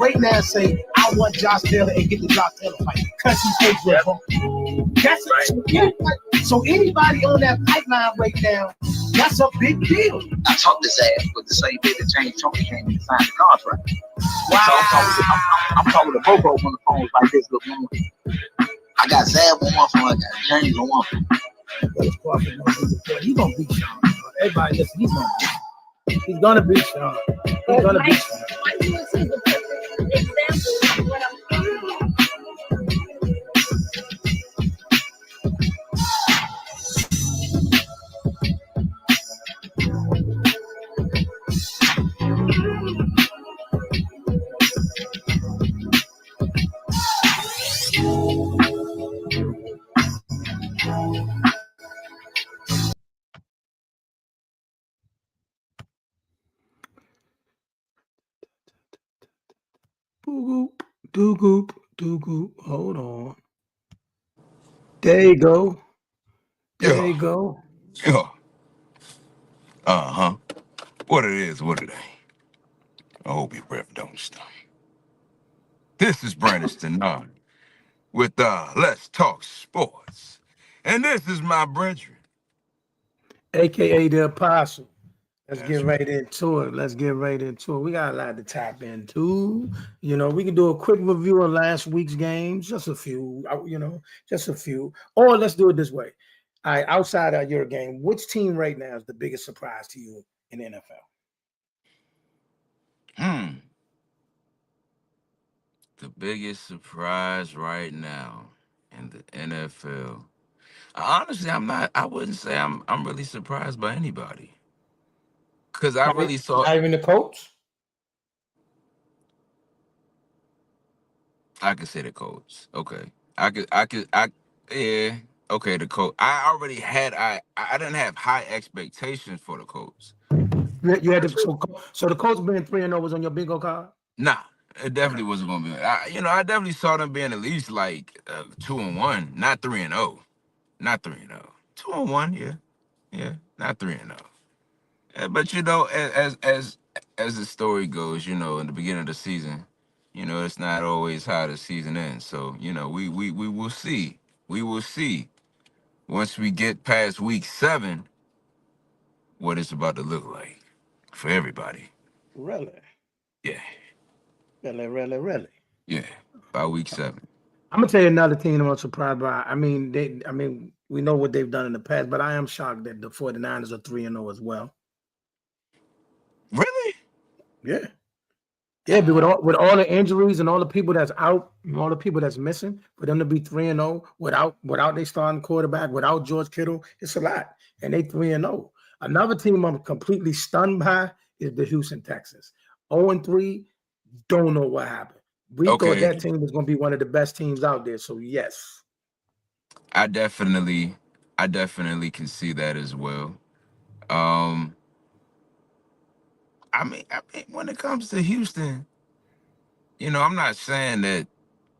Right now, say I want Josh Taylor and get the Josh Taylor fight because he's April. That's it. So anybody on that pipeline right now, that's a big deal. I talked his ass with the same day that James Tony came and signed the contract. Wow. So I'm talking to Bobo on the phone like this. Look, I got Zab on one phone, I got James on one phone. He's gonna beat Sean. Everybody listen, he's gonna beat Sean. He's gonna beat Sean. Example of what I'm saying. Do goop. Hold on. There you go. There you go. Yeah. What it is, what it ain't. I hope your breath don't stink. This is Brandon Stenon with Let's Talk Sports. And this is my brethren. AKA the Apostle. Let's get right into it. We got a lot to tap into. You know, we can do a quick review of last week's games, just a few, Or let's do it this way. All right, outside of your game, which team right now is the biggest surprise to you in the NFL? The biggest surprise right now in the NFL. Honestly, I wouldn't say I'm really surprised by anybody. Because I really saw. Not even the Colts? I could say the Colts. Okay. Yeah. Okay, the Colts. I already had I didn't have high expectations for the Colts. You had to, so the Colts being 3-0 was on your bingo card? Nah, it definitely wasn't gonna be. I definitely saw them being at least like 2-1, not 3-0. Not 3-0. 2-1, yeah, not 3-0. But as the story goes, in the beginning of the season, it's not always how the season ends. So, we will see. We will see once we get past week 7 what it's about to look like for everybody. Really? Yeah. Really? Yeah. By week 7. I'm gonna tell you another team I'm surprised by. We know what they've done in the past, but I am shocked that the 49ers are 3-0 as well. Really? Yeah. Yeah, but with all the injuries and all the people that's out, and all the people that's missing, for them to be 3-0 without their starting quarterback, without George Kittle, it's a lot. And they 3-0. Another team I'm completely stunned by is the Houston Texans. 0-3, don't know what happened. We thought that team was going to be one of the best teams out there. So yes, I definitely can see that as well. I mean, when it comes to Houston, I'm not saying that.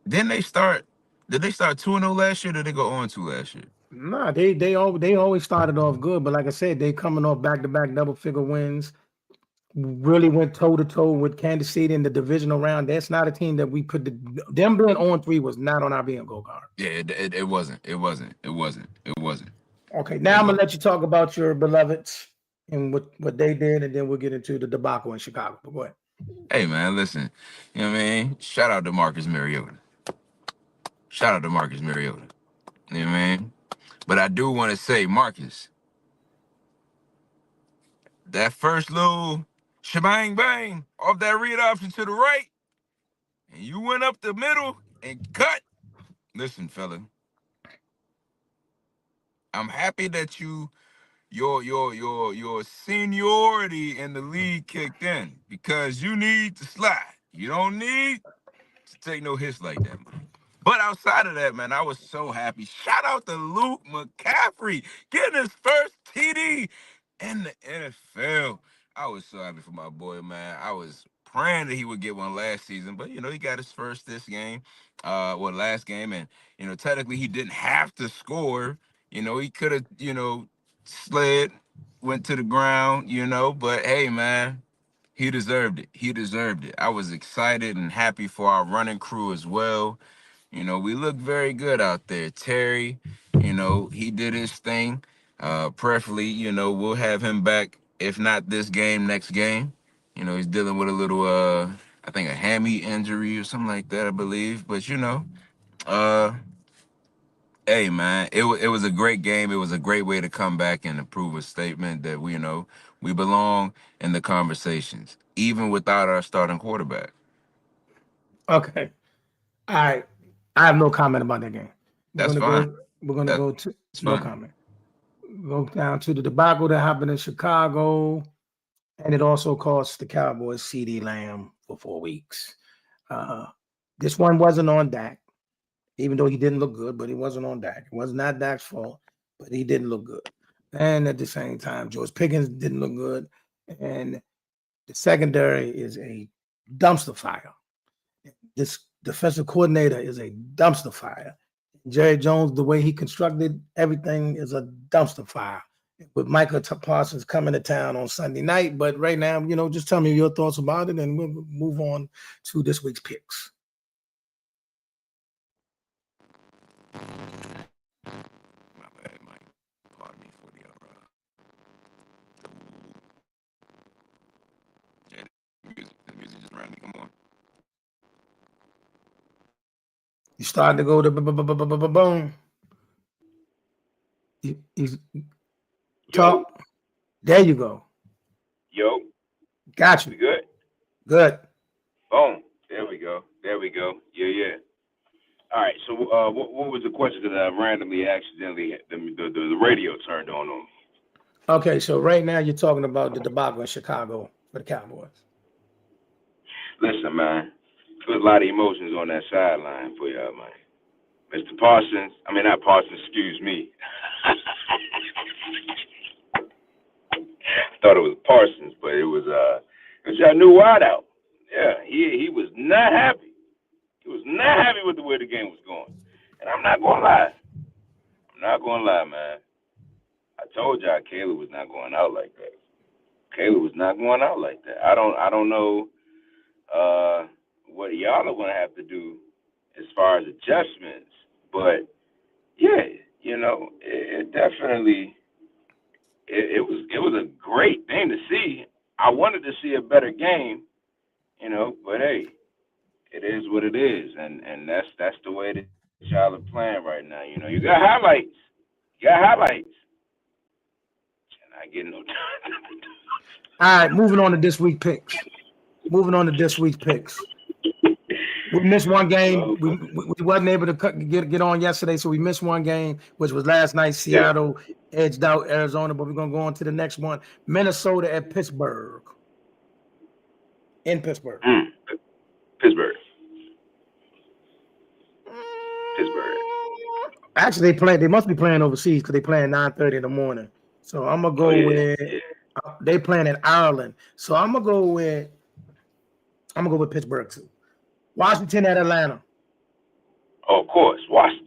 Did they start 2-0 last year? Or did they go 0-2 last year? Nah, they always started off good, but like I said, they coming off back-to-back double-figure wins. Really went toe-to-toe with Kansas City in the divisional round. That's not a team that we put them being 0-3 was not on our bingo card. Yeah, it wasn't. Okay, now I'm gonna let you talk about your beloveds and what they did, and then we'll get into the debacle in Chicago. But go ahead. Hey man, listen. You know what I mean? Shout out to Marcus Mariota. You know what I mean? But I do want to say, Marcus, that first little shebang bang off that read option to the right, and you went up the middle and cut. Listen, fella, I'm happy that your seniority in the league kicked in because you need to slide. You don't need to take no hits like that, man. But outside of that, man, I was so happy. Shout out to Luke McCaffrey getting his first TD in the NFL. I was so happy for my boy, man. I was praying that he would get one last season, but he got his first this game, last game, and technically he didn't have to score. He could have, slid, went to the ground, but hey, man, he deserved it. He deserved it. I was excited and happy for our running crew as well. We look very good out there. Terry, he did his thing. Preferably, we'll have him back, if not this game, next game. He's dealing with a little, I think a hammy injury or something like that, I believe. But, uh, hey, man, it was a great game. It was a great way to come back and approve a statement that we belong in the conversations, even without our starting quarterback. Okay. All right. I have no comment about that game. That's fine. We're gonna go to That's no fine. comment. Go down to the debacle that happened in Chicago, and it also cost the Cowboys CeeDee Lamb for 4 weeks. This one wasn't on Dak, even though he didn't look good, but he wasn't on Dak. It was not Dak's fault, but he didn't look good. And at the same time, George Pickens didn't look good, and the secondary is a dumpster fire. This defensive coordinator is a dumpster fire. Jerry Jones, the way he constructed everything is a dumpster fire. With Michael Parsons coming to town on Sunday night. But right now, just tell me your thoughts about it, and we'll move on to this week's picks. My bad, Mike. Pardon me for the yeah, the music just randomly come on. You starting to go to boom. You talk. There you go. Yo. Got you. We good? Good. Boom. There we go. Yeah. All right. So what was the question? Because I randomly, accidentally, the radio turned on me. Okay, so right now you're talking about the debacle in Chicago for the Cowboys. Listen, man. There's a lot of emotions on that sideline for y'all, man. Mr. Parsons, not Parsons, excuse me. Thought it was Parsons, but it was y'all new wideout. Yeah, he was not happy. He was not happy with the way the game was going. And I'm not gonna lie, man. I told y'all Caleb was not going out like that. I don't know what y'all are gonna have to do as far as adjustments, but yeah, it definitely it was a great thing to see. I wanted to see a better game, but hey, it is what it is, and that's the way that y'all are playing right now. You got highlights. You're not getting no time. All right, moving on to this week's picks. We missed one game. We wasn't able to get on yesterday, so we missed one game, which was last night. Seattle edged out Arizona, but we're going to go on to the next one. Minnesota at Pittsburgh. In Pittsburgh. Pittsburgh. Actually, they must be playing overseas because they playing 9:30 in the morning. So I'm going to go with they playing in Ireland. So I'm going to go with Pittsburgh too. Washington at Atlanta. Oh, of course, Washington.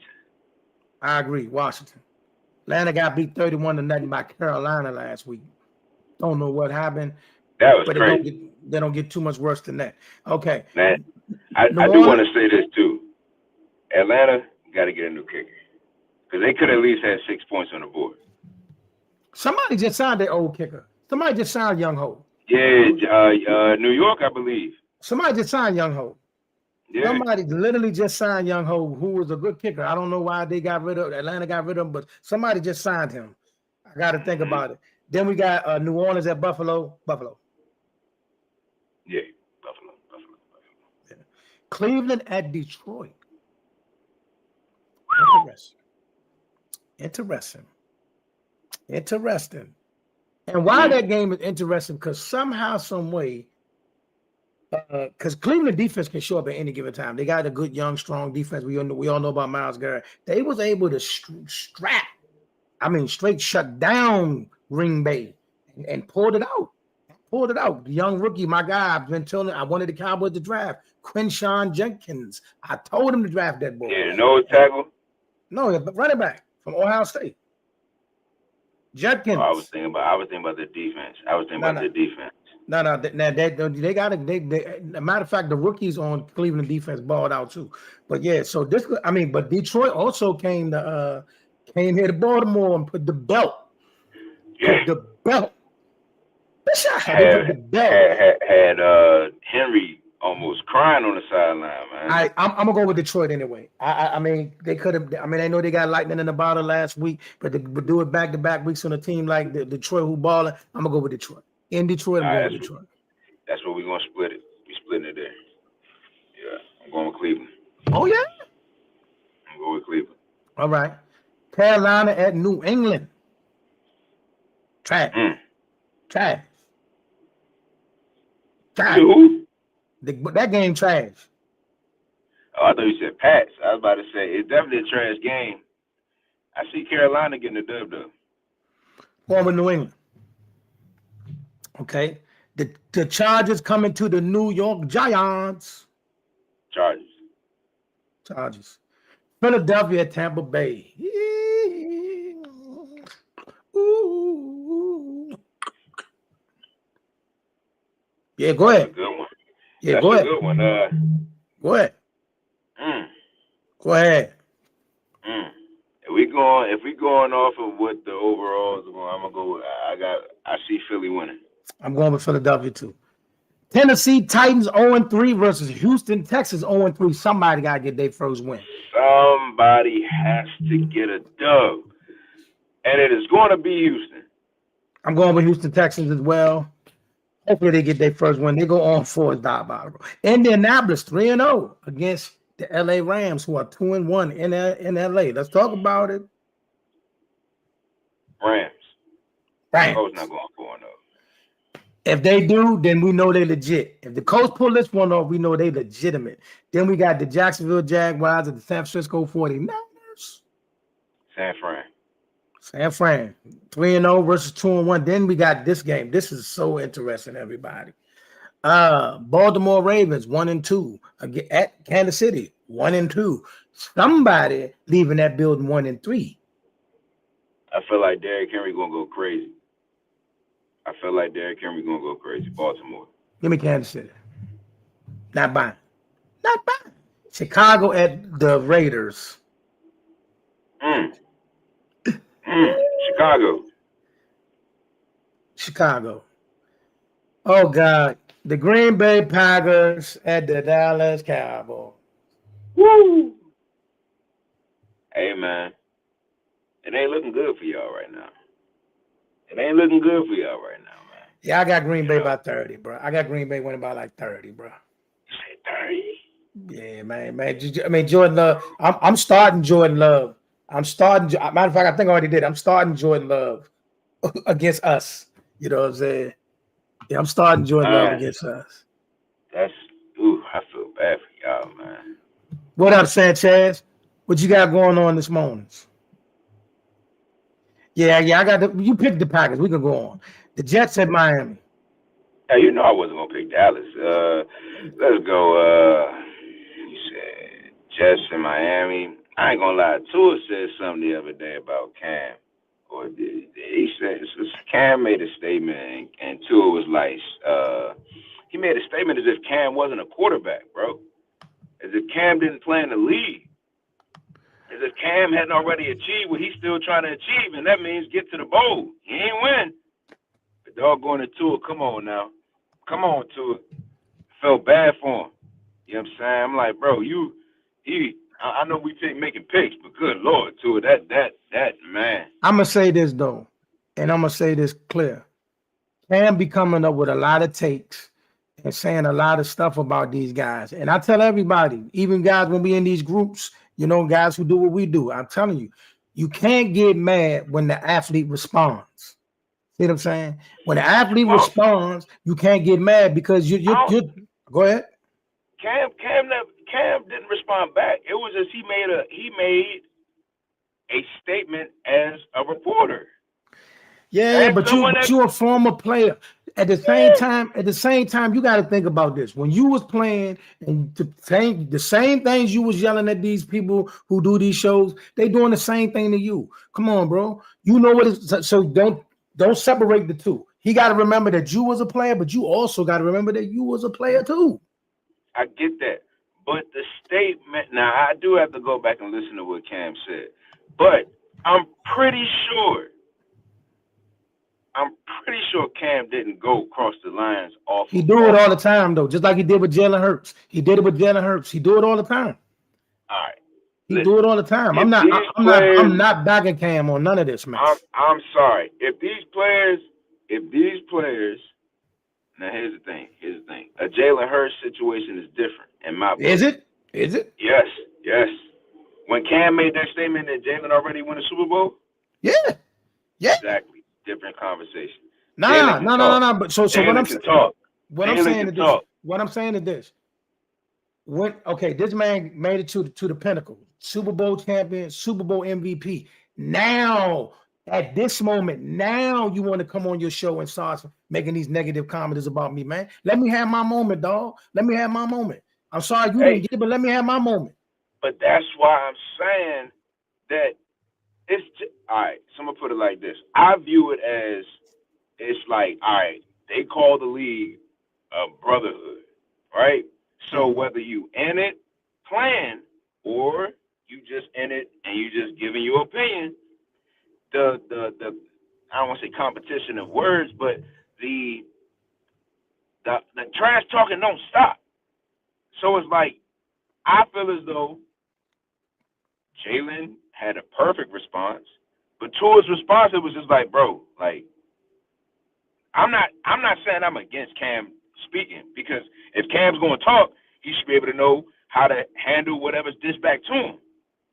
I agree, Washington. Atlanta got beat 31-0 by Carolina last week. Don't know what happened. That was crazy. They don't get too much worse than that. Okay. Man, I do want to say this too. Atlanta got to get a new kicker because they could at least have 6 points on the board. Somebody just signed their old kicker. Somebody just signed Young Ho. Yeah, New York, I believe. Somebody just signed Young Ho. Yeah. Somebody literally just signed Young Ho, who was a good kicker. I don't know why Atlanta got rid of him, but somebody just signed him. I got to think about it. Then we got New Orleans at Buffalo. Yeah, Buffalo. Yeah. Cleveland at Detroit. Interesting. And why that game is interesting, because somehow, some way, because Cleveland defense can show up at any given time. They got a good, young, strong defense. We all know about Myles Garrett. They was able to straight shut down Green Bay and pulled it out. pulled it out. The young rookie, my guy, I've been telling. I wanted the Cowboys to draft Quinshawn Jenkins. I told him to draft that boy. Yeah, nose tackle. No, but running back from Ohio State. Jenkins. I was thinking about the defense. The defense. No, they got it. They, a matter of fact, the rookies on Cleveland defense balled out too. But yeah, so this, I mean, but Detroit also came here to Baltimore and put the belt. Yeah. Put the belt. Had Henry almost crying on the sideline, man. I'm gonna go with Detroit anyway. I mean, they could have. I mean, I know they got lightning in the bottle last week, but they would do it back-to-back weeks on a team like the Detroit who balling. I'm gonna go with Detroit. In Detroit, I'm going with Detroit. That's where we're gonna split it. We splitting it there. Yeah, I'm going with Cleveland. Oh yeah. I'm going with Cleveland. All right. Carolina at New England. Trash. Trash. Who? That game trash. Oh, I thought you said Pats. I was about to say it's definitely a trash game. I see Carolina getting the dub though. Going with New England. Okay. The Chargers coming to the New York Giants. Chargers. Philadelphia, Tampa Bay. Ooh. Yeah, go ahead. That's a good one. Yeah, That's go ahead. A good one. Go ahead. Go ahead. If we going off of what the overalls are going, I'm gonna go. I see Philly winning. I'm going with Philadelphia too. Tennessee Titans 0-3 versus Houston Texans 0-3. Somebody gotta get their first win. Somebody has to get a dub, and it is going to be Houston. I'm going with Houston Texans as well. Hopefully they get their first win. They go on for diabolical. Indianapolis 3-0 against the LA Rams, who are 2-1 in LA. Let's talk about it. Rams. Coach not going 4-0. If they do, then we know they legit. If the Colts pull this one off, we know they legitimate. Then we got the Jacksonville Jaguars and the San Francisco 49ers. San Fran. 3-0 versus 2-1. Then we got this game. This is so interesting, everybody. Baltimore Ravens 1-2 at Kansas City 1-2. Somebody leaving that building 1-3. I feel like Derrick Henry gonna go crazy. Baltimore. Give me Kansas City. Not buying. Chicago at the Raiders. Chicago. Oh God. The Green Bay Packers at the Dallas Cowboys. Woo! Hey man, it ain't looking good for y'all right now. Man. Yeah, I got Green Bay by 30, bro. I got Green Bay winning by like 30, bro. You say 30? Yeah, man. I mean, Jordan Love. I'm starting Jordan Love. Matter of fact, I think I already did. I'm starting Jordan Love against us. You know what I'm saying? Yeah, I'm starting Jordan Love against us. I feel bad for y'all, man. What up, Sanchez? What you got going on this morning? Yeah, I got you picked the Packers. We can go on. The Jets at Miami. Hey, you know I wasn't gonna pick Dallas. Let's go. You said Jets in Miami. I ain't gonna lie. Tua said something the other day about Cam. Or he said Cam made a statement, and Tua was like, he made a statement as if Cam wasn't a quarterback, bro. As if Cam didn't play in the league. As if Cam hadn't already achieved what he's still trying to achieve, and that means get to the bowl. He ain't win. The dog going to Tua. Come on now. Come on, Tua. Felt bad for him. You know what I'm saying? I'm like, bro, I know we making picks, but good Lord, Tua, that man. I'm gonna say this though, and I'm gonna say this clear. Cam be coming up with a lot of takes and saying a lot of stuff about these guys. And I tell everybody, even guys when we in these groups, you know, guys who do what we do, I'm telling you, you can't get mad when the athlete responds. See what I'm saying? When the athlete responds, you can't get mad because you go ahead. Cam didn't respond back. It was just he made a statement as a reporter. Yeah, but you're a former player. At the same time, you got to think about this. When you was playing and the same things you was yelling at these people who do these shows, they doing the same thing to you. Come on, bro. You know what it's so don't separate the two. He got to remember that you was a player, but you also got to remember that you was a player too. I get that. But the statement, now I do have to go back and listen to what Cam said. But I'm pretty sure Cam didn't go across the lines off. He do it all the time, though, just like he did with Jalen Hurts. He did it with Jalen Hurts. He do it all the time. All right. He do it all the time. I'm not backing Cam on none of this, man. I'm sorry. If these players, now here's the thing. A Jalen Hurts situation is different in my book. Is it? Yes. When Cam made that statement that Jalen already won the Super Bowl? Yeah. Exactly. Different conversation. No. But so what I'm saying is this. This man made it to the pinnacle. Super Bowl champion, Super Bowl MVP. Now, at this moment, now you want to come on your show and start making these negative comments about me, man. Let me have my moment, dog. Let me have my moment. I'm sorry you didn't get it, but let me have my moment. But that's why I'm saying that it's all right. So I'm gonna put it like this. I view it as it's like, all right, they call the league a brotherhood, right? So whether you in it playing or you just in it and you just giving your opinion, the I don't want to say competition of words, but the trash talking don't stop. So it's like I feel as though Jalen had a perfect response, but to his response, it was just like, bro, like I'm not saying I'm against Cam speaking, because if Cam's going to talk, he should be able to know how to handle whatever's dished back to him.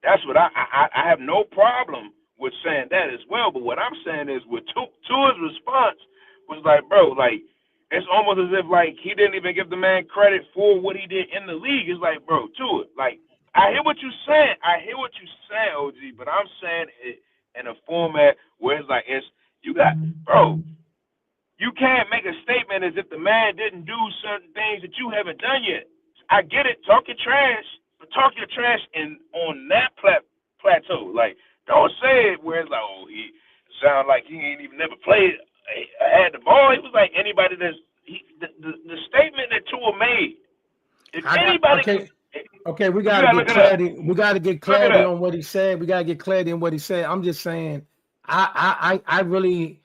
That's what I have no problem with saying that as well. But what I'm saying is, with Tua's response was like, bro, like it's almost as if like he didn't even give the man credit for what he did in the league. It's like, bro, Tua, like I hear what you're saying. OG, but I'm saying it in a format where it's like you can't make a statement as if the man didn't do certain things that you haven't done yet. I get it, talk your trash, but talk your trash on that plateau. Like, don't say it where it's like, oh, he sound like he ain't even never played, had the ball. He was like anybody the statement that Tua made. If anybody. Okay, we gotta get clarity. We gotta get clarity on what he said. I'm just saying, I really,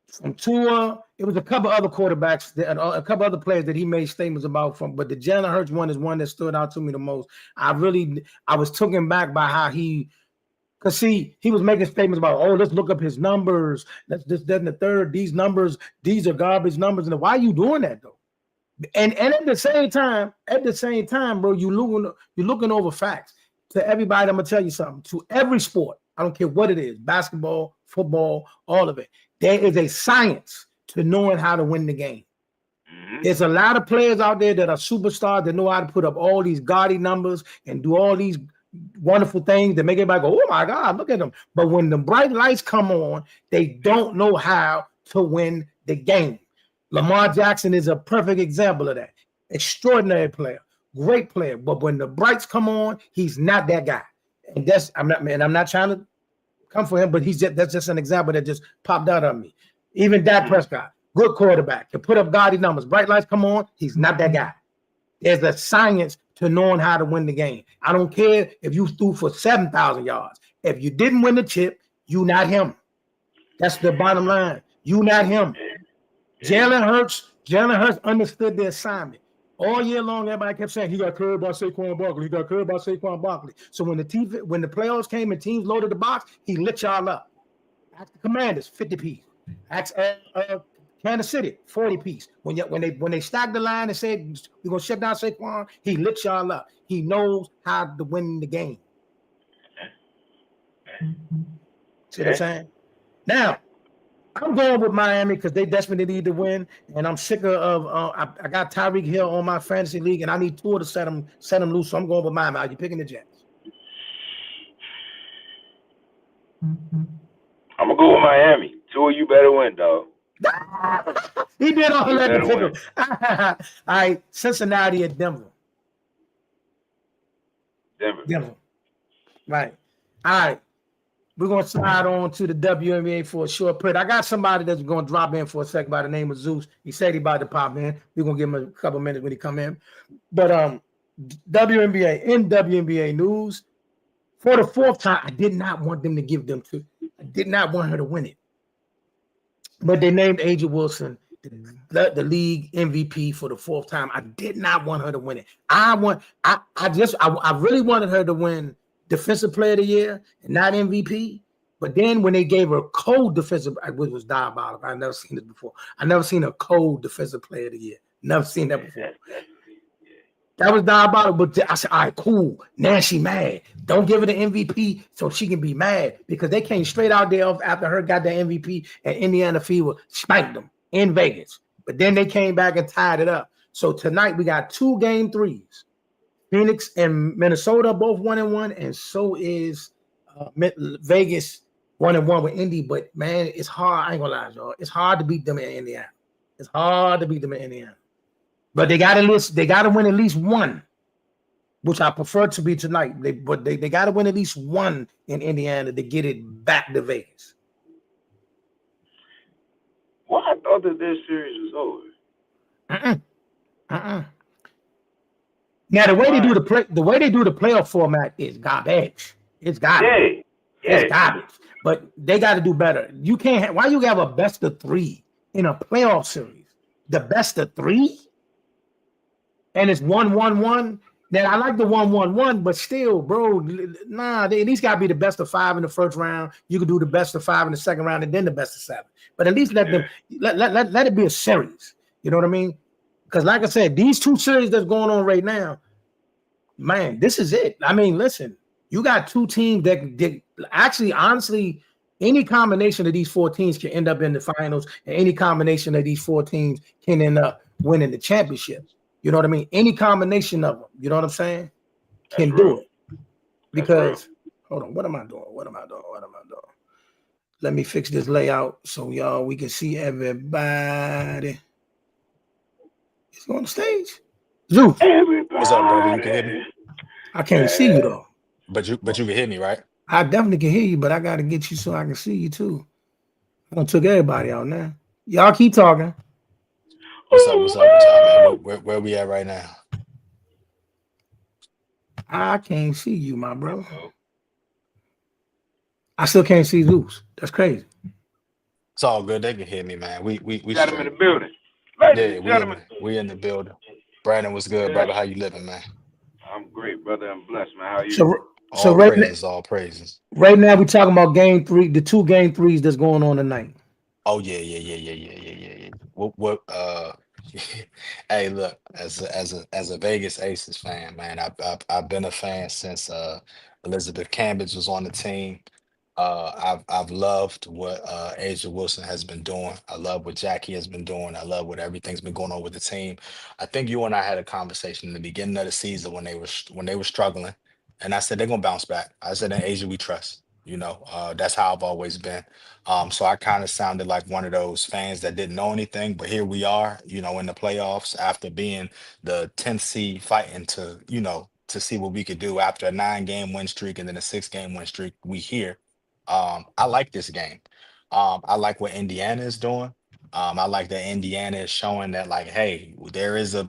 from Tua, it was a couple other quarterbacks, a couple other players that he made statements about but the Jalen Hurts one is one that stood out to me the most. I was taken back by how because he was making statements about, oh, let's look up his numbers. That's this, that, and the third. These numbers, these are garbage numbers. And why are you doing that though? And at the same time, bro, you're looking over facts. To everybody, I'm gonna tell you something. To every sport, I don't care what it is, basketball, football, all of it. There is a science to knowing how to win the game. Mm-hmm. There's a lot of players out there that are superstars that know how to put up all these gaudy numbers and do all these wonderful things that make everybody go, oh my God, look at them. But when the bright lights come on, they don't know how to win the game. Lamar Jackson is a perfect example of that. Extraordinary player, great player. But when the brights come on, he's not that guy. And I'm not trying to come for him, but that's just an example that just popped out on me. Even Dak Prescott, good quarterback, can put up gaudy numbers. Bright lights come on, he's not that guy. There's a science to knowing how to win the game. I don't care if you threw for 7,000 yards. If you didn't win the chip, you not him. That's the bottom line. You not him. Jalen Hurts understood the assignment. All year long, everybody kept saying he got curved by Saquon Barkley. So when the playoffs came and teams loaded the box, he lit y'all up. Ask the Commanders, 50 piece. Ask Kansas City, 40 piece. When they stacked the line and said we're gonna shut down Saquon, he lit y'all up. He knows how to win the game. See what I'm saying? Now, I'm going with Miami because they desperately need to win, and I'm sick of. I got Tyreek Hill on my fantasy league, and I need Tua to set him loose. So I'm going with Miami. Are you picking the Jets? I'm gonna go with Miami. Tua, you better win, dog. He did all We that to better pick win. him. All right, Cincinnati at Denver. Denver. Denver. Right. All right. We're gonna slide on to the WNBA for a short period. I got somebody that's gonna drop in for a second by the name of Zeus. He said he about to pop in. We're gonna give him a couple minutes when he come in. But WNBA news for the fourth time. I did not want them to give them to. I did not want her to win it. But they named Aja Wilson the league MVP for the fourth time. I did not want her to win it. I really wanted her to win Defensive Player of the Year and not MVP. But then when they gave her cold defensive, which was diabolical. I've never seen this before. I never seen a cold Defensive Player of the Year. Never seen that before. That was diabolical. But I said, all right, cool. Now she mad. Don't give her the MVP so she can be mad because they came straight out there after her got the MVP and Indiana Fever spanked them in Vegas. But then they came back and tied it up. So tonight we got 2 game threes. Phoenix and Minnesota both 1-1, and so is Vegas 1-1 with Indy. But man, it's hard. I ain't gonna lie, y'all. It's hard to beat them in Indiana. It's hard to beat them in Indiana. But they got to win at least one, which I prefer to be tonight. They got to win at least one in Indiana to get it back to Vegas. Well, I thought that this series was over. Now the way they do the playoff format is garbage. It's garbage. Yeah. It's garbage. But they got to do better. You can't. Why you have a best of 3 in a playoff series? The best of 3, and it's 1-1-1. Now I like the 1-1-1, but still, bro, nah. They at least got to be the best of 5 in the first round. You can do the best of 5 in the second round, and then the best of 7. But at least let it be a series. You know what I mean? Because like I said, these 2 series that's going on right now, man, this is it. I mean, listen, you got 2 teams that actually, honestly, any combination of these 4 teams can end up in the finals, and any combination of these 4 teams can end up winning the championship. You know what I mean? Any combination of them, you know what I'm saying, can do it. Because, hold on, what am I doing? Let me fix this layout so y'all we can see everybody. It's on the stage. Zeus. What's up, brother? You can hear me? I can't see you though. But you can hear me, right? I definitely can hear you, but I gotta get you so I can see you too. I done took everybody out now. Y'all keep talking. What's up with y'all, man? Where we at right now? I can't see you, my bro. I still can't see Zeus. That's crazy. It's all good. They can hear me, man. We Got him in the building. We in the building. Brandon, what's good, brother? How you living, man? I'm great, brother. I'm blessed, man. How are you? All praises. Right now we're talking about game 3, the 2 game threes that's going on tonight. Oh yeah. What hey, look, as a Vegas Aces fan, man, I've been a fan since Elizabeth Cambridge was on the team. I've loved what Aja Wilson has been doing. I love what Jackie has been doing. I love what everything's been going on with the team. I think you and I had a conversation in the beginning of the season when they were struggling, and I said they're gonna bounce back. I said in Aja we trust. That's how I've always been. So I kind of sounded like one of those fans that didn't know anything, but here we are, in the playoffs after being the 10th seed fighting to see what we could do after a 9-game win streak and then a 6-game win streak. We here. I like this game. I like what Indiana is doing. I like that Indiana is showing that, like, hey, there is a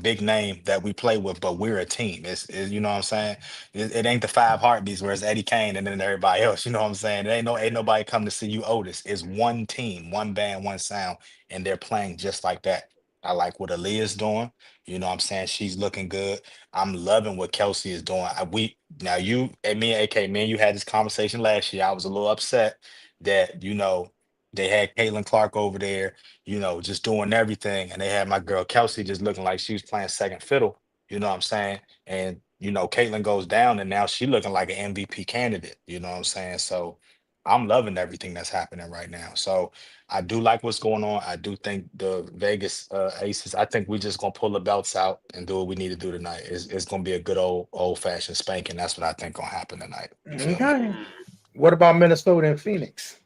big name that we play with, but we're a team. It's you know what I'm saying? It ain't the 5 heartbeats where it's Eddie Kane and then everybody else. You know what I'm saying? It ain't nobody come to see you, Otis. It's one team, one band, one sound, and they're playing just like that. I like what Aaliyah's doing. You know what I'm saying? She's looking good. I'm loving what Kelsey is doing. You and me, AK, me and you had this conversation last year. I was a little upset that, they had Caitlin Clark over there, just doing everything. And they had my girl Kelsey just looking like she was playing second fiddle. You know what I'm saying? And, Caitlin goes down and now she looking like an MVP candidate. You know what I'm saying? So I'm loving everything that's happening right now. So I do like what's going on. I do think the Vegas Aces, I think we just going to pull the belts out and do what we need to do tonight. It's going to be a good old fashioned spanking. That's what I think going to happen tonight. Okay. What about Minnesota and Phoenix?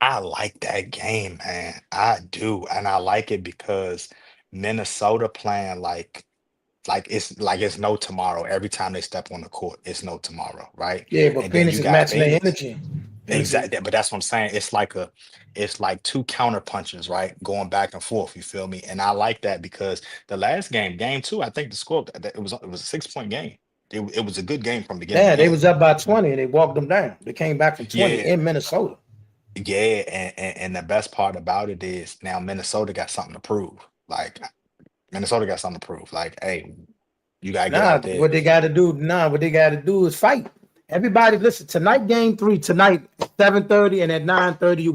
I like that game, man. I do, and I like it because Minnesota playing like it's no tomorrow. Every time they step on the court, it's no tomorrow, right? Yeah, but And then Phoenix you is got matching their Phoenix. energy. Phoenix is, Exactly, but that's what I'm saying. It's like two counter punches, right? Going back and forth. You feel me? And I like that because the last game, game two, I think the score it was a 6 point game. It was a good game from beginning yeah, to they end. was up by 20 and they walked them down. They came back from 20 Yeah, in Minnesota. yeah, and the best part about it is now Minnesota got something to prove. Like Minnesota got something to prove. Like, hey, you gotta get Nah, out there. what they got to do? Nah, what they got to do is fight. Everybody, listen. Tonight, game three. Tonight, 7:30, and at 9:30, you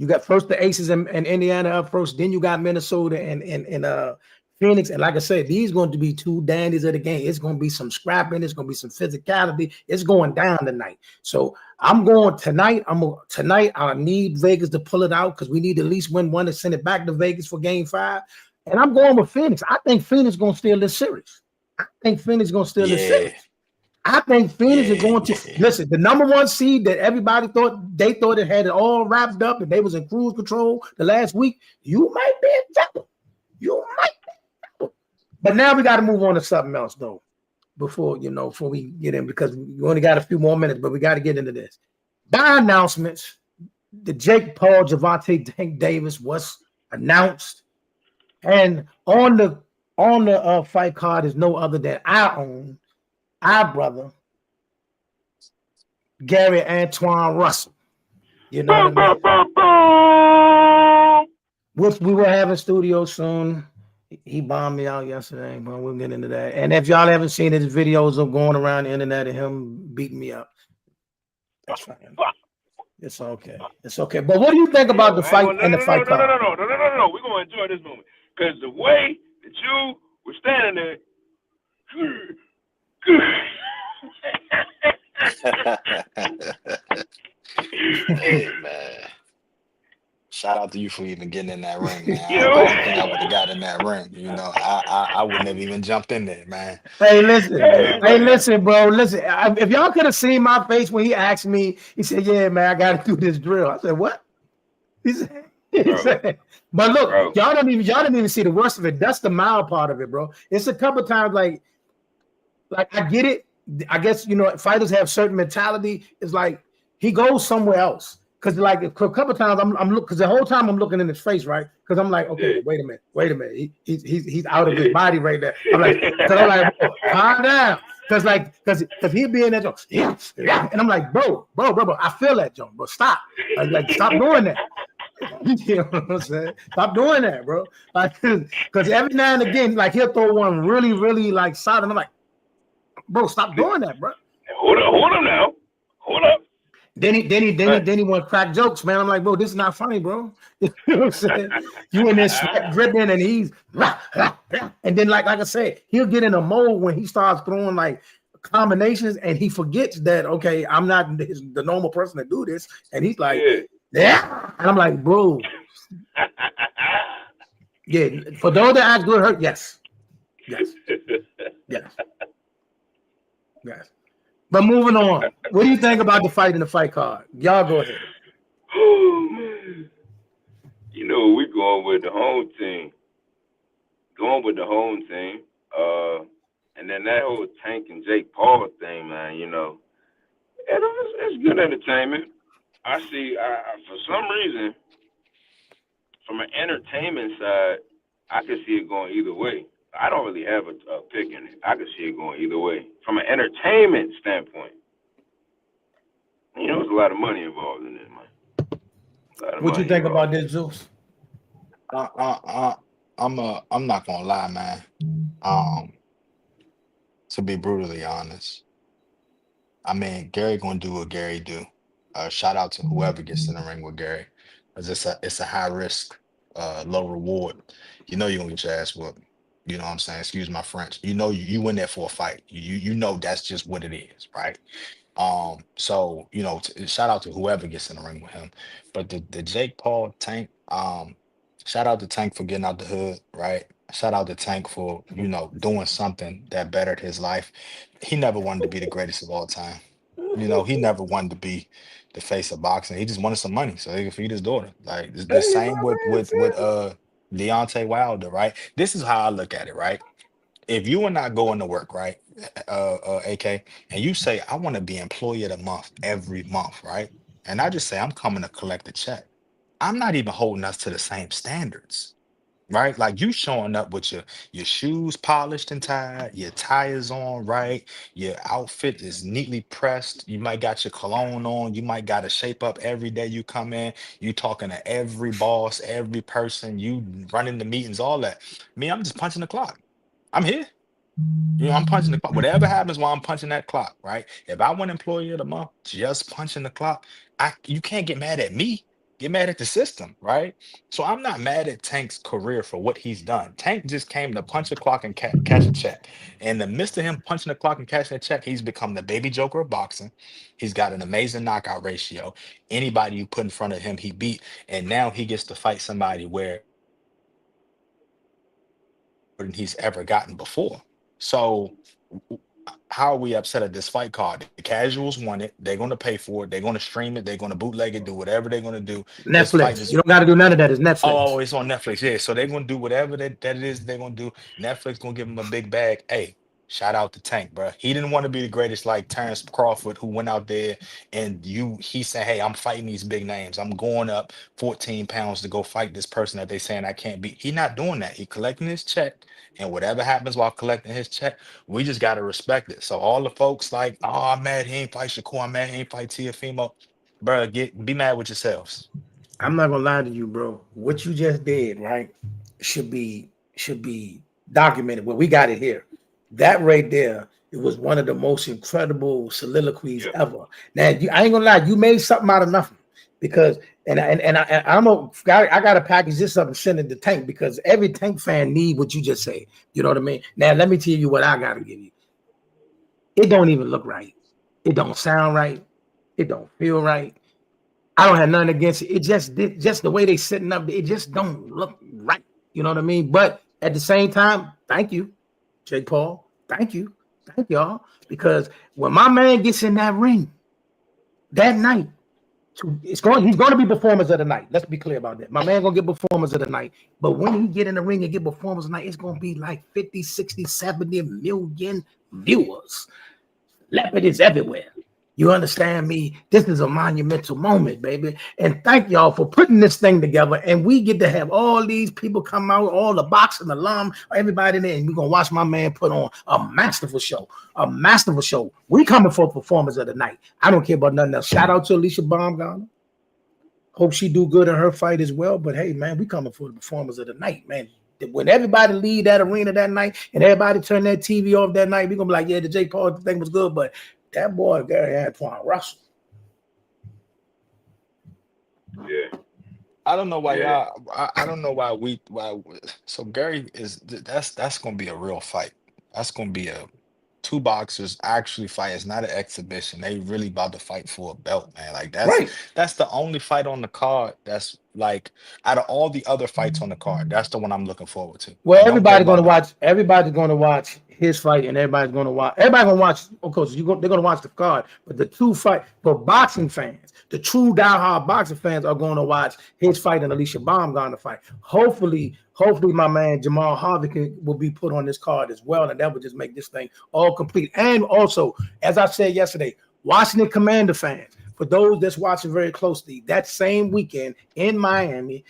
got first the Aces and Indiana up first. Then you got Minnesota and Phoenix. And like I said, these going to be two dandies of the game. It's going to be some scrapping. It's going to be some physicality. It's going down tonight. So I'm going tonight. Tonight. I need Vegas to pull it out because we need to at least win one to send it back to Vegas for game five. And I'm going with Phoenix. I think Phoenix going to steal this series. I think Phoenix is going to steal the Yeah, series. I think Phoenix is yeah, going to yeah, listen. The number one seed that everybody thought it had it all wrapped up and they was in cruise control the last week. You might be in trouble. You might be in trouble. But now we got to move on to something else though. Before we get in, because we only got a few more minutes, but we got to get into this. By announcements, the Jake Paul Javante Tank Davis was announced, and on the fight card is no other than our brother, Gary Antoine Russell. You know what I Boom, mean? boom, boom, boom. Which we will have in studio soon. He bombed me out yesterday, but we'll get into that. And if y'all haven't seen his videos of going around the internet and him beating me up, that's fine. It's okay. It's okay. But what do you think about Yo, the I ain't fight gonna, and the fight card? no. We're gonna enjoy this moment. Cause the way that you were standing there, Hey man, shout out to you for even getting in that ring, man. I yo, don't think I would have got in that ring. I wouldn't have even jumped in there, man. Hey, listen. You hey know, Hey, man, listen, bro. Listen. If y'all could have seen my face when he asked me, he said, "Yeah, man, I got to do this drill." I said, "What?" He said, he bro, said, but look, bro. y'all didn't even see the worst of it. That's the mild part of it, bro. It's a couple times like I get it. I guess fighters have certain mentality. It's like he goes somewhere else. Cause like a couple times I'm looking, because the whole time I'm looking in his face, right? Because I'm like, okay, Yeah. wait a minute. He's out of his body right there. I'm like, bro, calm down. Cause he'd be in that joke, yeah. And I'm like, bro, I feel that joke, bro. Stop. Like stop doing that. You know what I'm saying? Stop doing that, bro. Like, because every now and again, like he'll throw one really, really like solid. And I'm like, bro, stop doing that, bro. Hold up now. Hold up. Then he want to crack jokes, man. I'm like, bro, this is not funny, bro. You know what I'm saying? You in there sweat dripping, and he's and then like I said, he'll get in a mode when he starts throwing like combinations, and he forgets that okay, I'm not the normal person to do this, and he's like, Yeah. yeah, and I'm like, bro, yeah. For those that ask, good hurt, yes, yes, yes, yes. But moving on, what do you think about the fight in the fight card? Y'all go ahead. Oh man. We going with the home team. Going with the home team. And then that whole Tank and Jake Paul thing, man. It's good entertainment. I see. For some reason, from an entertainment side, I can see it going either way. I don't really have a pick in it. I can see it going either way. From an entertainment standpoint, there's a lot of money involved in it, man. A lot of What you money think involved. about this, Zeus? uh, uh, uh, I'm not gonna lie, man. Um, to be brutally honest, I mean, Gary gonna do what Gary do. Shout out to whoever gets in the ring with Gary, because it's a high risk, low reward. You're gonna get your ass whooped. You know what I'm saying? Excuse my French. You in there for a fight. You know that's just what it is, right? So shout out to whoever gets in the ring with him. But the Jake Paul Tank, shout out to Tank for getting out the hood, right? Shout out to Tank for doing something that bettered his life. He never wanted to be the greatest of all time. You know, he never wanted to be the face of boxing. He just wanted some money so he could feed his daughter. Like the Hey, same my with man said, Deontay Wilder, right? This is how I look at it, right? If you and I go into work, right, AK, and you say, I want to be employee of the month every month, right? And I just say, I'm coming to collect a check. I'm not even holding us to the same standards, right? Like you showing up with your shoes polished and tied, your tires on right, your outfit is neatly pressed. You might got your cologne on. You might got to shape up every day you come in. You talking to every boss, every person. You running the meetings, all that. Me, I'm just punching the clock. I'm here. You know, I'm punching the clock. Whatever happens while I'm punching that clock, right? If I win employee of the month, just punching the clock, you can't get mad at me. Get mad at the system, right? So I'm not mad at Tank's career for what he's done. Tank just came to punch a clock and cash a check. In the midst of him punching the clock and cashing a check, he's become the baby joker of boxing. He's got an amazing knockout ratio. Anybody you put in front of him, he beat. And now he gets to fight somebody where than he's ever gotten before. So how are we upset at this fight card? The casuals want it. They're going to pay for it. They're going to stream it. They're going to bootleg it. Do whatever they're going to do. This fight Netflix. You is don't got to do none of that. It's Netflix. oh, it's on Netflix. Yeah, so they're going to do whatever that it is they're going to do. Netflix going to give them a big bag. Hey. Shout out to Tank, bro. He didn't want to be the greatest like Terrence Crawford, who went out there and he said, hey, I'm fighting these big names. I'm going up 14 pounds to go fight this person that they saying I can't beat. He not doing that. He collecting his check, and whatever happens while collecting his check, we just got to respect it. So all the folks like, oh, I'm mad he ain't fight Shakur. I'm mad he ain't fight Tiafimo. Bro, be mad with yourselves. I'm not gonna lie to you, bro. What you just did, right, should be documented. Well, we got it here. That right there, it was one of the most incredible soliloquies Yeah. ever. Now, I ain't gonna lie, you made something out of nothing because, I gotta package this up and send it to Tank because every Tank fan need what you just said. You know what I mean? Now, let me tell you what I gotta give you. It don't even look right. It don't sound right. It don't feel right. I don't have nothing against it. Just the way they sitting up, it just don't look right. You know what I mean? But at the same time, thank you, Jake Paul. Thank you. Thank y'all. Because when my man gets in that ring that night, he's going to be performers of the night. Let's be clear about that. My man gonna get performers of the night. But when he get in the ring and get performers of the night, it's gonna be like 50, 60, 70 million viewers. Leopard is everywhere. You understand me? This is a monumental moment, baby. And thank y'all for putting this thing together. And we get to have all these people come out, all the boxing alum, everybody there. And we're going to watch my man put on a masterful show. A masterful show. We coming for performers of the night. I don't care about nothing else. Shout out to Alicia Baumgartner. Hope she do good in her fight as well. But hey, man, we coming for the performers of the night, man. When everybody leave that arena that night and everybody turn that TV off that night, we're going to be like, yeah, the Jake Paul thing was good, but that boy, Gary Antoine Russell. Yeah. I don't know why Yeah. y'all. I don't know why. So Gary that's gonna be a real fight. That's gonna be a two boxers actually fight. It's not an exhibition. They really about to fight for a belt, man. Like Right. that's the only fight on the card. That's like out of all the other fights on the card, that's the one I'm looking forward to. Well, I don't care about the. everybody's gonna watch his fight, and everybody's gonna watch, of course, they're gonna watch the card, but the two fight for boxing fans, the true diehard boxing fans are gonna watch his fight and Alicia Baumgartner fight. Hopefully, my man Jamal Harvey will be put on this card as well, and that would just make this thing all complete. And also, as I said yesterday, Washington Commander fans, for those that's watching very closely, that same weekend in Miami,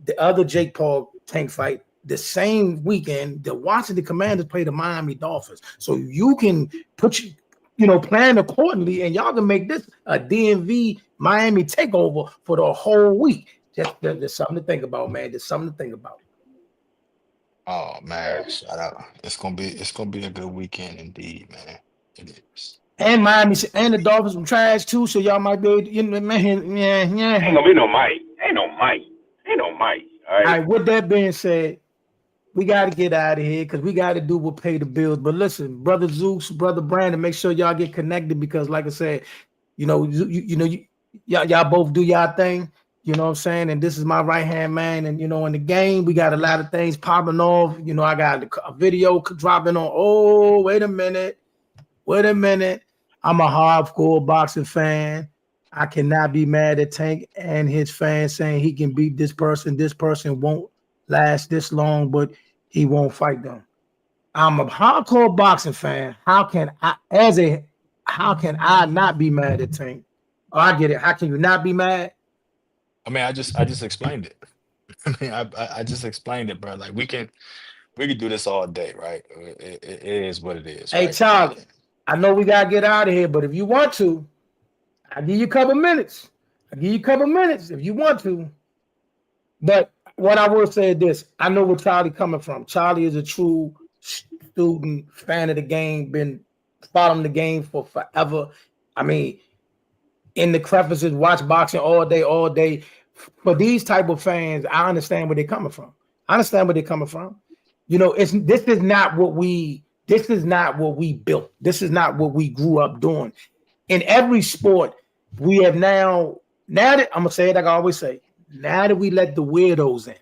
the other Jake Paul Tank fight, the same weekend, the Washington Commanders play the Miami Dolphins. So you can plan accordingly, and y'all can make this a DMV Miami takeover for the whole week. There's something to think about, man. There's something to think about. Oh man, shout out! It's gonna be a good weekend indeed, man. It is. And Miami and the Dolphins from trash too, so y'all might be able to, man, yeah. Ain't gonna be no Mike. Ain't no Mike. Ain't no Mike. All All right. right, with that being said, we got to get out of here because we got to do what pay the bills. But listen, brother Zeus, brother Brandon, make sure y'all get connected because, like I said, y'all both do y'all thing. You know what I'm saying? And this is my right hand man. And in the game, we got a lot of things popping off. I got a video dropping on. Oh, wait a minute. I'm a hardcore boxing fan. I cannot be mad at Tank and his fans saying he can beat this person. This person won't last this long, but he won't fight them. I'm a hardcore boxing fan. How can I not be mad at Tank? Oh, I get it. How can you not be mad? I mean, I just explained it. I mean, I just explained it, bro. Like we could do this all day, right? It is what it is, Hey, right? Charlie, I know we gotta get out of here, but if you want to, I'll give you a couple minutes. I'll give you a couple minutes if you want to. But what I will say is this: I know where Charlie coming from. Charlie is a true student, fan of the game, been following the game for forever. I mean, in the crevices, watch boxing all day, all day. For these type of fans, I understand where they're coming from. I understand where they're coming from. You know, this is not what we built. This is not what we grew up doing. In every sport, we have now that I'm gonna say it like I always say, now that we let the weirdos in,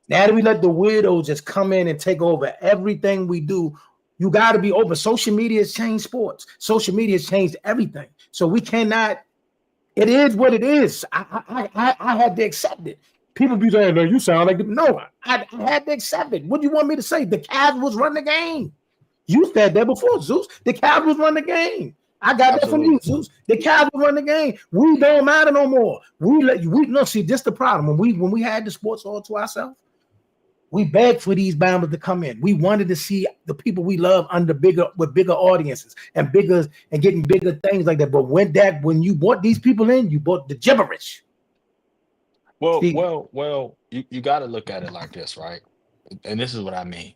now that we let the weirdos just come in and take over everything we do, you got to be open. Social media has changed sports. Social media has changed everything. So we cannot. It is what it is. I had to accept it. People be saying, "No, you sound like no." I had to accept it. What do you want me to say? The Cavs run the game. You said that before, Zeus. The Cavs run the game. I got that from you, Zeus. The Cavs run the game. We don't matter no more. We no see. This the problem when we had the sports all to ourselves. We begged for these bombers to come in. We wanted to see the people we love with bigger audiences and getting bigger things like that. But when you brought these people in, you brought the gibberish. Well, See, you got to look at it like this, right? And this is what I mean.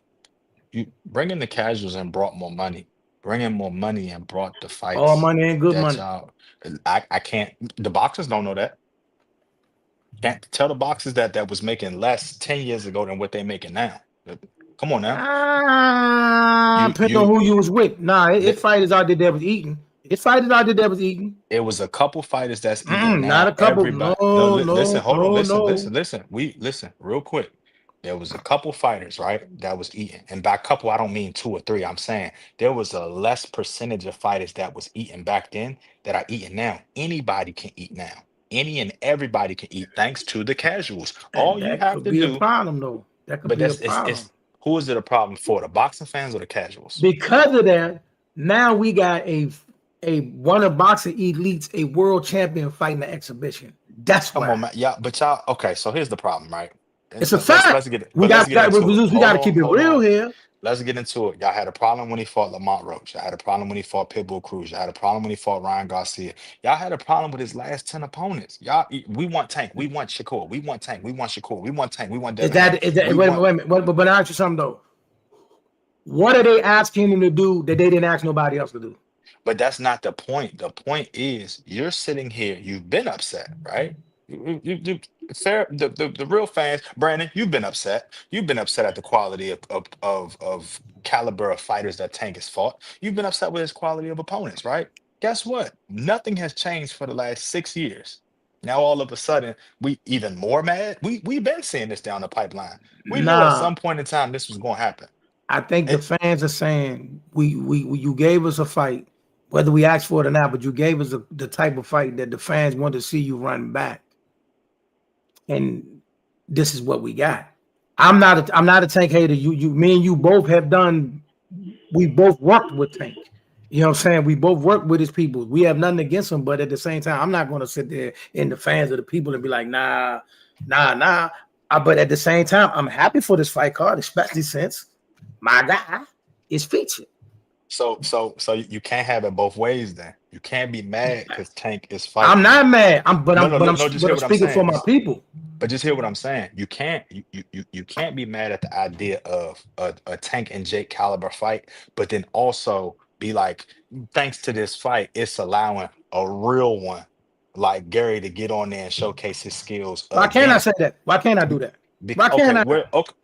You bringing the casuals and brought more money. Bringing more money and brought the all fights money ain't good that money. y'all. I can't. The boxers don't know that. Can't tell the boxers that was making less 10 years ago than what they making now. Come on now. Depending on You who you was with. Nah, it's fighters out there that was eating. It's fighters out there that was eating. It was a couple fighters that's eating Not now. a couple. Everybody, no, No, listen, no, hold on, no, listen, no. listen. We listen real quick. There was a couple fighters, right, that was eating, and by couple, I don't mean two or three. I'm saying there was a less percentage of fighters that was eating back then that are eating now. Anybody can eat now. Any and everybody can eat thanks to the casuals. All And you that have could to be a do, problem, though. That could but be a that's problem. it's who is it a problem for? The boxing fans or the casuals? Because of that, now we got a one of boxing elites, a world champion fighting the exhibition. That's Come on, why. man. Yeah, but y'all okay, so here's the problem, right? And It's a fact. let's get into it. We got to keep it Hold real on. here. Let's get into it. Y'all had a problem when he fought Lamont Roach. Y'all had a problem when he fought Pitbull Cruz. Y'all had a problem when he fought Ryan Garcia. Y'all had a problem with his last 10 opponents. We want Tank. We want Shakur. We want Tank. We want Shakur. We want Tank. We want Is Devin Haney. that is that? We Wait a want minute. But I ask you something though. What are they asking him to do that they didn't ask nobody else to do? But that's not the point. The point is you're sitting here, you've been upset, right? Fair, the real fans, Brandon, you've been upset. You've been upset at the quality of caliber of fighters that Tank has fought. You've been upset with his quality of opponents, right? Guess what? Nothing has changed for the last 6 years. Now all of a sudden, we even more mad. We've been seeing this down the pipeline. We knew at Nah, some point in time this was going to happen. I think the And fans are saying you gave us a fight, whether we asked for it or not, but you gave us the type of fight that the fans want to see you run back, and this is what we got. I'm not a Tank hater. Me and you both have done. We both worked with Tank. You know what I'm saying? We both worked with his people. We have nothing against him, but at the same time, I'm not going to sit there in the fans of the people and be like, nah. But at the same time, I'm happy for this fight card, especially since my guy is featured. so you can't have it both ways then. You can't be mad because Tank is I'm fighting him. not mad. No, just hear I'm what I'm speaking for saying. my people. But just hear what I'm saying. You can't be mad at the idea of a Tank and Jake caliber fight, but then also be like, thanks to this fight, it's allowing a real one like Gary to get on there and showcase his skills Why can't I again. say that? Why can't I do that? Why Okay, can't I?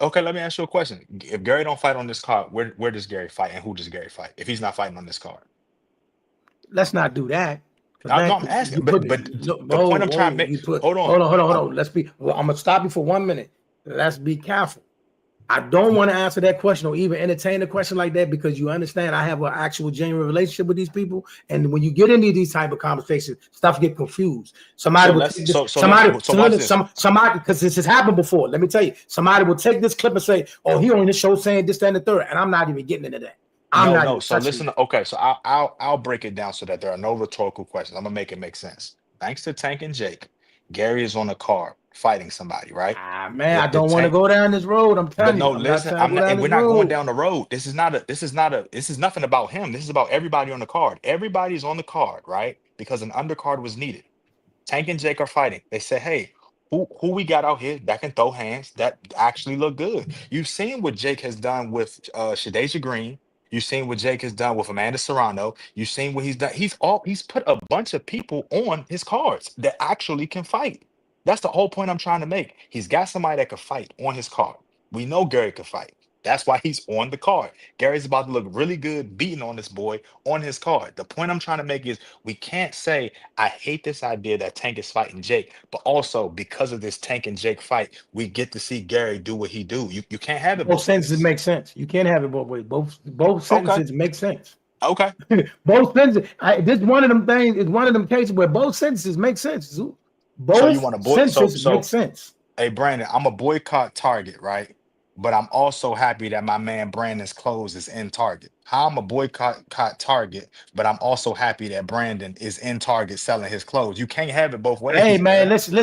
okay, let me ask you a question. If Gary don't fight on this card, where does Gary fight and who does Gary fight if he's not fighting on this card? Let's not do that. Because No, then I'm asking, you put but no, the point I'm trying to you make, put hold on. hold on. Let's be. Well, I'm gonna stop you for 1 minute. Let's be careful. I don't want to answer that question or even entertain a question like that because you understand I have an actual genuine relationship with these people. And when you get into these type of conversations, stuff get confused. Somebody So will let's take this, so let's so watch this. somebody, because this has happened before. Let me tell you, somebody will take this clip and say, "Oh, he on the show saying this, that, and the third," and I'm not even getting into that. I'm No, not no. even So touching listen. that. Okay, so I'll break it down so that there are no rhetorical questions. I'm gonna make it make sense. Thanks to Tank and Jake, Gary is on the card fighting somebody, right? Ah, man, I The don't want to Tank, go down this road. I'm but telling no, you, I'm not listen. trying to I'm go not, down and this we're not going road. down the road. This is nothing about him. This is about everybody on the card. Everybody's on the card, right? Because an undercard was needed. Tank and Jake are fighting. They say, hey, who we got out here that can throw hands that actually look good? You've seen what Jake has done with Shadeja Green. You've seen what Jake has done with Amanda Serrano. You've seen what he's done. He's put a bunch of people on his cards that actually can fight. That's the whole point I'm trying to make. He's got somebody that can fight on his card. We know Gary can fight. That's why he's on the card. Gary's about to look really good beating on this boy on his card. The point I'm trying to make is we can't say I hate this idea that Tank is fighting Jake, but also because of this Tank and Jake fight, we get to see Gary do what he do. You can't have it Both both sentences ways. make sense. You can't have it both ways. Both Okay. sentences make sense. Okay. Both sentences. This one of them things is one of them cases where both sentences make sense. Zoo. So you Both want to boy sentences make so sense. hey Brandon, I'm a boycott Target, right? But I'm also happy that my man Brandon's clothes is in Target. How I'm a boycott Target, but I'm also happy that Brandon is in Target selling his clothes. You can't have it both Hey ways, man, man. listen.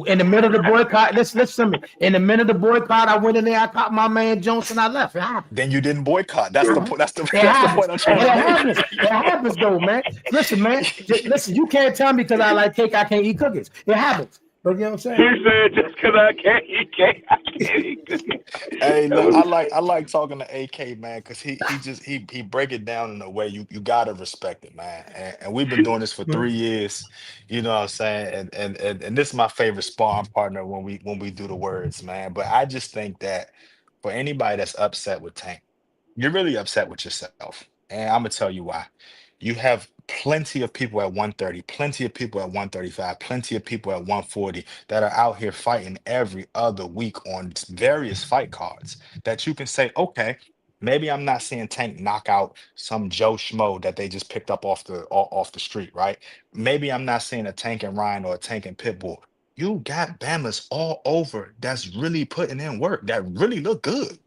In the middle of the boycott, listen to me. In the middle of the boycott, I went in there, I caught my man Johnson, I left. It happened. Then you didn't boycott. That's the point. It That's the happens. point I'm It trying to make. happens. It happens though, man. Listen, man. Listen, you can't tell me because I like cake, I can't eat cookies. It happens. But you know what I'm He saying? said just because I can't eat cookies. Hey, That look, was I like talking to AK man because he break it down in a way you gotta respect it, man. And we've been doing this for 3 years, you know what I'm saying? And this is my favorite sparring partner when we do the words, man. But I just think that for anybody that's upset with Tank, you're really upset with yourself. And I'm gonna tell you why. You have plenty of people at 130, plenty of people at 135, plenty of people at 140 that are out here fighting every other week on various fight cards that you can say, okay, maybe I'm not seeing Tank knock out some Joe Schmo that they just picked up off the street, right? Maybe I'm not seeing a Tank and Ryan or a Tank and Pitbull. You got Bammers all over that's really putting in work that really look good.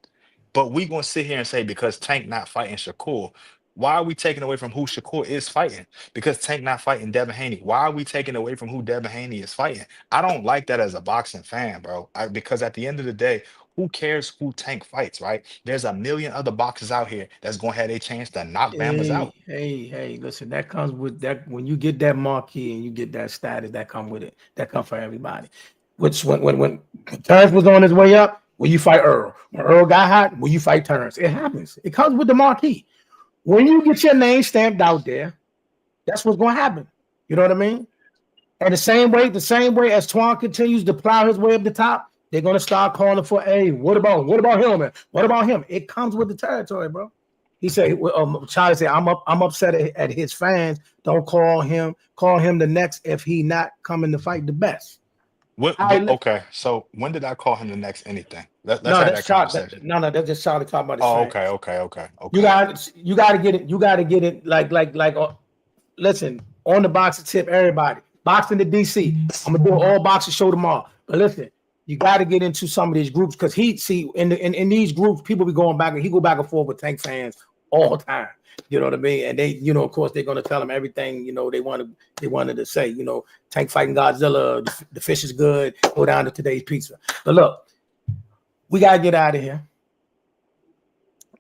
But we gonna sit here and say because Tank not fighting Shakur, why are we taking away from who Shakur is fighting? Because Tank not fighting Devin Haney. Why are we taking away from who Devin Haney is fighting? I don't like that as a boxing fan, bro. Because at the end of the day, who cares who Tank fights, right? There's a million other boxers out here that's gonna have a chance to knock Bama's Hey, out. listen, that comes with that when you get that marquee and you get that status, that come with it. That come for everybody. Which when Terrence was on his way up, will you fight Earl? When Earl got hot, will you fight Terrence? It happens. It comes with the marquee. When you get your name stamped out there, that's what's gonna happen. You know what I mean? And the same way as Twan continues to plow his way up the top, they're gonna start calling for, hey, what about him? Man? What about him? It comes with the territory, bro. He said, Charlie said, I'm upset at his fans. Don't call him the next if he not coming to fight the best. Okay, so when did I call him the next anything? Let's No, have that's that Charlie. conversation. No, that's just Charlie talking about his Oh, okay, fans. okay, okay, You okay. got you got to get it. You got to get it like listen, on the boxing tip, everybody. Boxing to DC. I'm gonna do an all boxing show tomorrow. But listen, you got to get into some of these groups because he see in these groups, people be going back and he go back and forth with Tank fans all the time. You know what I mean? And they, of course, they're gonna tell him everything, they wanted to say, Tank fighting Godzilla, the fish is good, go down to today's pizza. But look, we gotta get out of here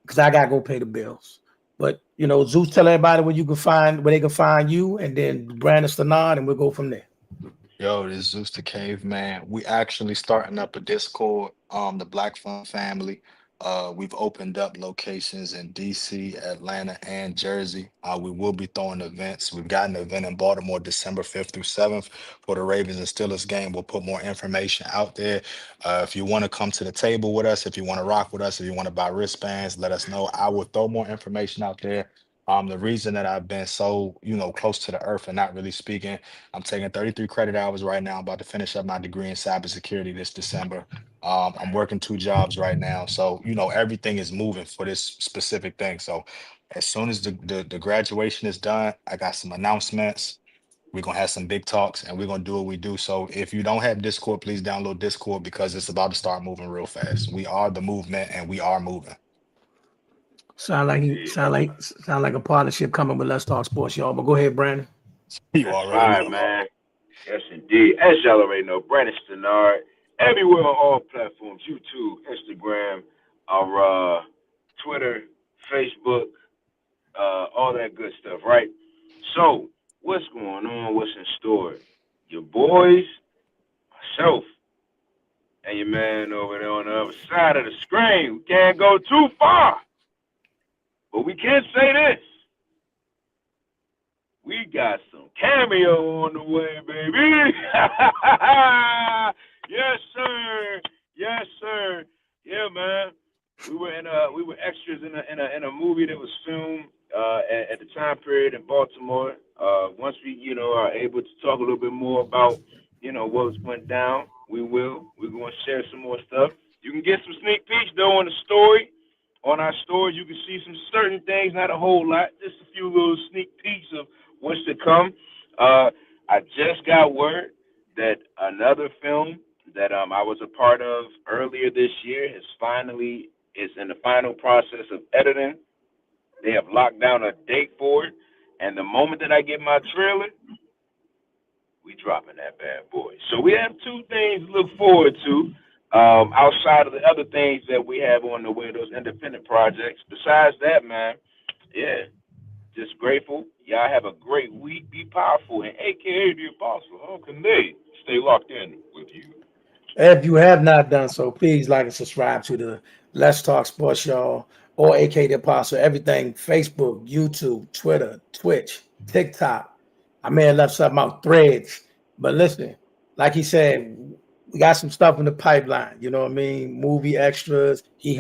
because I gotta go pay the bills. But Zeus, tell everybody where they can find you, and then Brandon Stanon, and we'll go from there. Yo, this is Zeus the Caveman. We actually starting up a Discord, the Black Fun Family. We've opened up locations in DC, Atlanta, and Jersey. We will be throwing events. We've got an event in Baltimore December 5th through 7th for the Ravens and Steelers game. We'll put more information out there. If you want to come to the table with us, if you want to rock with us, if you want to buy wristbands, let us know. I will throw more information out there. The reason that I've been so, close to the earth and not really speaking, I'm taking 33 credit hours right now. I'm about to finish up my degree in cybersecurity this December. I'm working 2 jobs right now, so everything is moving for this specific thing. So as soon as the graduation is done, I got some announcements. We're gonna have some big talks, and we're gonna do what we do. So if you don't have Discord, please download Discord because it's about to start moving real fast. We are the movement, and we are moving. Indeed. Sound like a partnership coming with Let's Talk Sports, y'all. But go ahead, Brandon. You That's already right, know. man. Yes, indeed. As y'all already know, Brandon Stennard, everywhere on all platforms, YouTube, Instagram, our Twitter, Facebook, all that good stuff, right? So, what's going on? What's in store? Your boys, myself, and your man over there on the other side of the screen. We can't go too far, but we can say this. We got some cameo on the way, baby. Yes, sir. Yes, sir. Yeah, man. We were extras in a movie that was filmed at the time period in Baltimore. Once we are able to talk a little bit more about what went down, we will. We're gonna share some more stuff. You can get some sneak peeks though on the story. On our story, you can see some certain things, not a whole lot, just a few little sneak peeks of what's to come. I just got word that another film that I was a part of earlier this year is in the final process of editing. They have locked down a date for it, and the moment that I get my trailer, we dropping that bad boy. So we have two things to look forward to. Outside of the other things that we have on the way, those independent projects. Besides that, man, yeah, just grateful. Y'all have a great week. Be powerful. And AKA the Apostle, how can they stay locked in with you? If you have not done so, please like and subscribe to the Let's Talk Sports, y'all, or AK the Apostle. Everything Facebook, YouTube, Twitter, Twitch, TikTok. I may have left something out, Threads. But listen, like he said, we got some stuff in the pipeline. You know what I mean? Movie extras. He's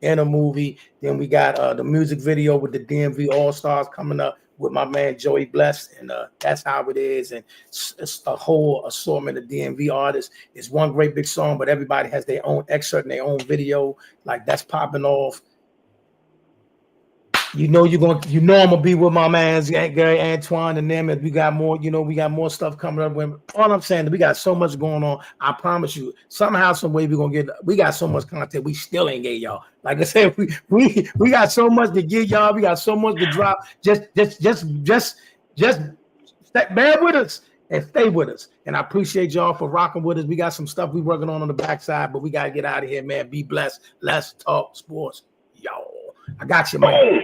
in a movie. Then we got the music video with the DMV All Stars coming up with my man Joey Bless, and that's how it is. And it's a whole assortment of DMV artists. It's one great big song, but everybody has their own excerpt and their own video. Like that's popping off. I'm gonna be with my man Gary Antoine and them, and we got more stuff coming up. All I'm saying is we got so much going on. I promise you, somehow, some way we got so much content we still ain't get y'all. Like I said, we got so much to give y'all. We got so much to drop. Just bear with us and stay with us. And I appreciate y'all for rocking with us. We got some stuff we working on the backside, but we gotta get out of here, man. Be blessed. Let's talk sports, y'all. I got you, man.